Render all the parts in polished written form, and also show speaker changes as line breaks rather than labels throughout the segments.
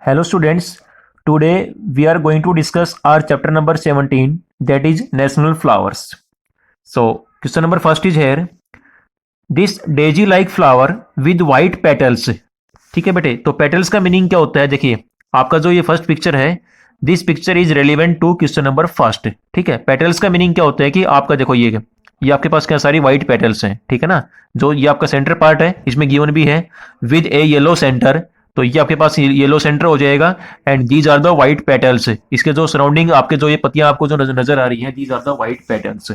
Hello students, today we are going to discuss our chapter number 17, that is national flowers. So question number first is here, this daisy like flower with white petals. ठीक है बेटे, तो petals का meaning क्या होता है? देखिए आपका जो ये फर्स्ट पिक्चर है, this picture is relevant to question number first. ठीक है, पेटल्स का मीनिंग क्या होता है कि आपका देखो ये आपके पास क्या सारी व्हाइट पेटल्स हैं, ठीक है ना। जो ये आपका सेंटर पार्ट है इसमें गिवन भी है विद ए येलो सेंटर, तो ये आपके पास येलो सेंटर हो जाएगा। And these are the white petals, इसके जो सराउंडिंग आपके जो ये पत्तियां आपको जो नजर आ रही हैं, these are the white petals.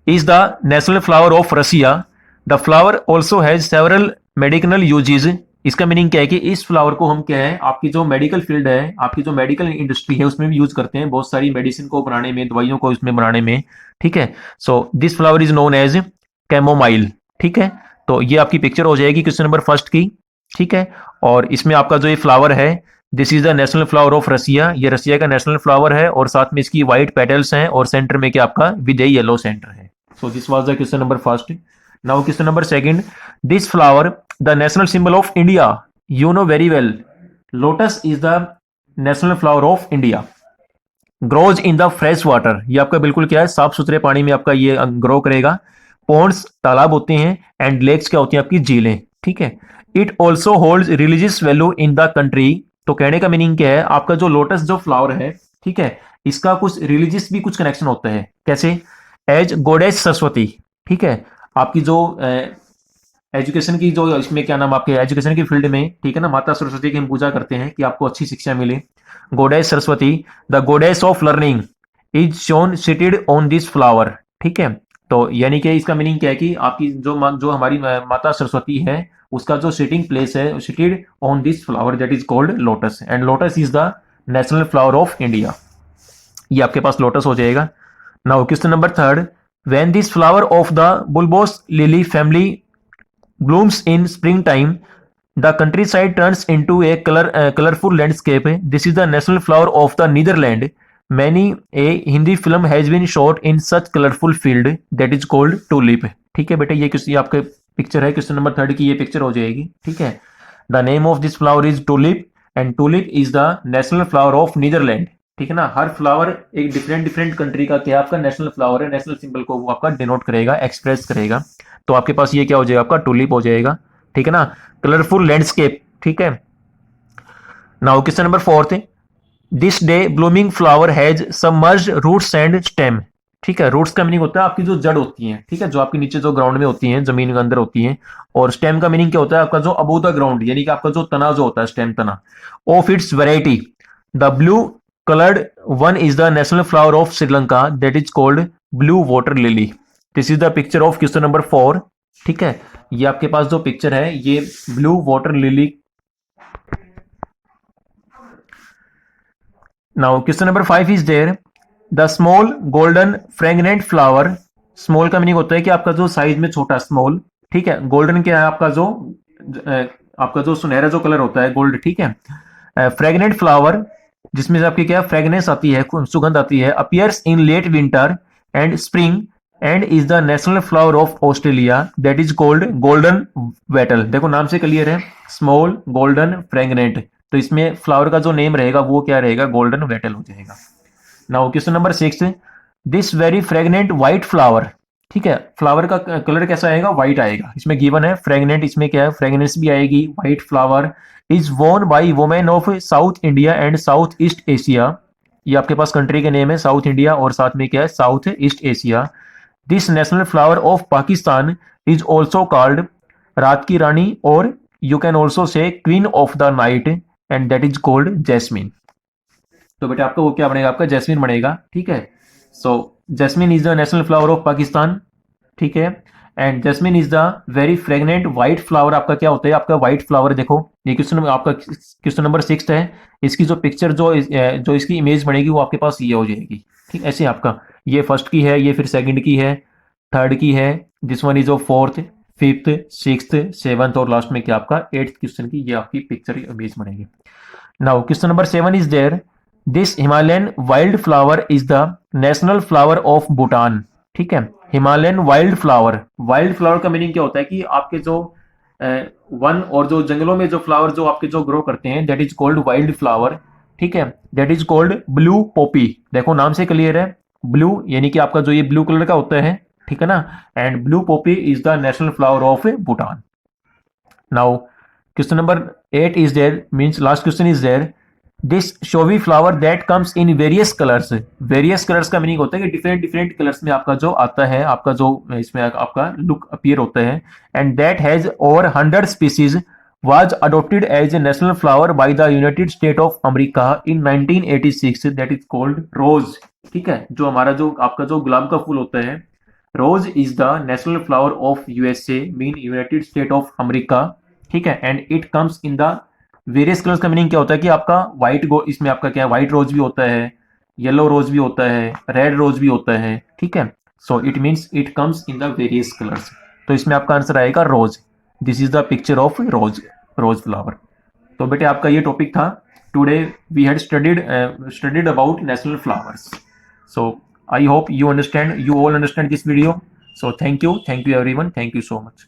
Is the national flower of Russia. The flower also has several medical uses. इसका मीनिंग क्या है कि इस फ्लावर को हम क्या है, आपकी जो मेडिकल फील्ड है, आपकी जो मेडिकल इंडस्ट्री है, उसमें भी यूज करते हैं, बहुत सारी मेडिसिन को बनाने में, दवाइयों को इसमें बनाने में। ठीक है, so this flower is known as chamomile. ठीक है, तो ये आपकी पिक्चर हो जाएगी क्वेश्चन नंबर फर्स्ट की। ठीक है, और इसमें आपका जो ये फ्लावर है, this is the national flower of Russia, ये रसिया का नेशनल फ्लावर है, और साथ में इसकी व्हाइट पेटल्स हैं, और सेंटर में क्या आपका विद ए येलो सेंटर है। So this was the question number first. Now question number second, this flower the national symbol of India, you know very well, lotus is the national flower of India. Grows in the fresh water, ये आपका बिल्कुल क्या है, साफ सुथरे पानी में आपका ये ग्रो करेगा। पॉन्ड्स तालाब होते हैं, एंड लेक्स क्या होती हैं, आपकी झीलें। ठीक है, it also holds religious value in the country. तो कहने का मीनिंग क्या है, आपका जो लोटस जो फ्लावर है, ठीक है, इसका कुछ रिलीजियस भी कुछ कनेक्शन होता है। कैसे? As goddess Saraswati. ठीक है, आपकी जो एजुकेशन की जो इसमें क्या नाम, आपके एजुकेशन की फील्ड में, ठीक है ना, माता सरस्वती की हम पूजा करते हैं कि आपको अच्छी शिक्षा मिले। गोडेस Saraswati, the गोडेस of learning is shown seated on this flower. ठीक है, तो यानी कि इसका मीनिंग क्या है कि आपकी जो हमारी माता सरस्वती है, उसका जो सिटिंग प्लेस है, seated on this flower, that is called lotus, and lotus is the national flower of India. ये आपके पास लोटस हो जाएगा। Now question number third, when this flower of the bulbous lily family blooms in springtime, the countryside turns into a colorful landscape. This is the national flower of the Netherlands. Many a Hindi film has been shot in such colorful field, that is called tulip. ठीक है बेटे, ये आपका picture है question number third की, ये picture हो जाएगी। ठीक है, the name of this flower is tulip, and tulip is the national flower of Netherland. ठीक है ना, हर फ्लावर एक डिफरेंट डिफरेंट कंट्री का क्या आपका नेशनल फ्लावर है, नेशनल सिंबल को वो आपका डिनोट करेगा, एक्सप्रेस करेगा। तो आपके पास ये क्या हो जाएगा, आपका टूलिप हो जाएगा। ठीक है ना, कलरफुल लैंडस्केप। ठीक है, now question number fourth, this day blooming flower has submerged roots and stem. ठीक है, रूट्स का मीनिंग होता है आपकी जो जड़ होती है, ठीक है, जो आपके नीचे जो ग्राउंड में होती है, जमीन के अंदर होती है। और स्टेम का मीनिंग क्या होता है, आपका जो अबोव द ग्राउंड, यानी कि आपका जो तना जो होता है, स्टेम तना of its variety. The blue colored one is the national flower of Sri Lanka, that is called blue water lily. This is the picture of question number 4. ठीक है, ये आपके पास जो पिक्चर है, ये blue water lily. Now question number 5 is there, the small golden fragrant flower. Small का meaning होता है कि आपका जो साइज में छोटा, स्मॉल। ठीक है, गोल्डन क्या है, आपका जो सुनहरा जो कलर होता है, गोल्ड। ठीक है, फ्रेगनेंट फ्लावर जिसमें से आपकी क्या फ्रेगनेंस आती है, सुगंध आती है, appears in late winter and spring, and is the national flower of Australia, that is called golden wattle. देखो नाम से क्लियर है, स्मॉल गोल्डन फ्रेगनेंट, तो इसमें फ्लावर का जो नेम रहेगा वो क्या रहेगा, गोल्डन वेटल हो जाएगा। Now question number 6, this very fragrant white flower. ठीक है, फ्लावर का कलर कैसा आएगा, व्हाइट आएगा। इसमें गिवन है फ्रेगनेंट, इसमें क्या है, फ्रेगनेंस भी आएगी, white flower. Is worn by women of south India and south east Asia. ये आपके पास कंट्री के नेम है, साउथ इंडिया और साथ में क्या है, south east Asia. This national flower of Pakistan is also called raat ki rani, और you can also say queen of the night, and that is called jasmine. तो बेटा आपका वो क्या बनेगा, आपका जैस्मिन बनेगा। ठीक है, so jasmine is the national flower of Pakistan. ठीक है, and jasmine is the very fragrant white flower. आपका क्या होता है, आपका व्हाइट फ्लावर। देखो ये क्वेश्चन आपका क्वेश्चन नंबर 6 है, इसकी जो पिक्चर जो इसकी इमेज बनेगी वो आपके पास ये हो जाएगी। ठीक, ऐसे आपका ये फर्स्ट की है, ये फिर सेकंड की है, थर्ड की है, this one is of fourth, fifth, sixth, seventh, और लास्ट में क्या आपका 8th क्वेश्चन की ये आपकी पिक्चर इमेज बनेगी। Now question number 7 is there, this Himalayan wild flower is the national flower of Bhutan. ठीक है, Himalayan wild flower. Wild flower का मीनिंग क्या होता है कि आपके जो वन और जो जंगलों में जो फ्लावर जो आपके जो ग्रो करते हैं that is called wild flower, ठीक है, that is called blue Poppy. देखो नाम से क्लियर है, ब्लू यानी कि आपका जो ये ब्लू कलर का होता है, ठीक है ना, and blue Poppy is the national flower of Bhutan. Now question number 8 is there, means last question is there, this showy flower that comes in various colors, various colors का मीनिंग होता है कि डिफरेंट डिफरेंट कलर्स में आपका जो आता है, आपका जो इसमें आपका लुक अपीयर होता है, and that has over 100 species was adopted as a national flower by the United States of America in 1986, that is called rose। ठीक है, जो हमारा जो आपका जो गुलाब का फूल होता है, rose is the national flower of USA mean United State of America, ठीक है, and it comes in the various colours का मीनिंग क्या होता है कि आपका व्हाइट इसमें आपका क्या है, व्हाइट रोज भी होता है, येलो रोज भी होता है, रेड रोज भी होता है, ठीक है, so it means it comes in the various colours. तो इसमें आपका आंसर आएगा rose. This is the picture of rose, rose flower. तो बेटे आपका ये टॉपिक था, today we had studied about national flowers. सो I hope you all understand this video. So thank you everyone. Thank you so much.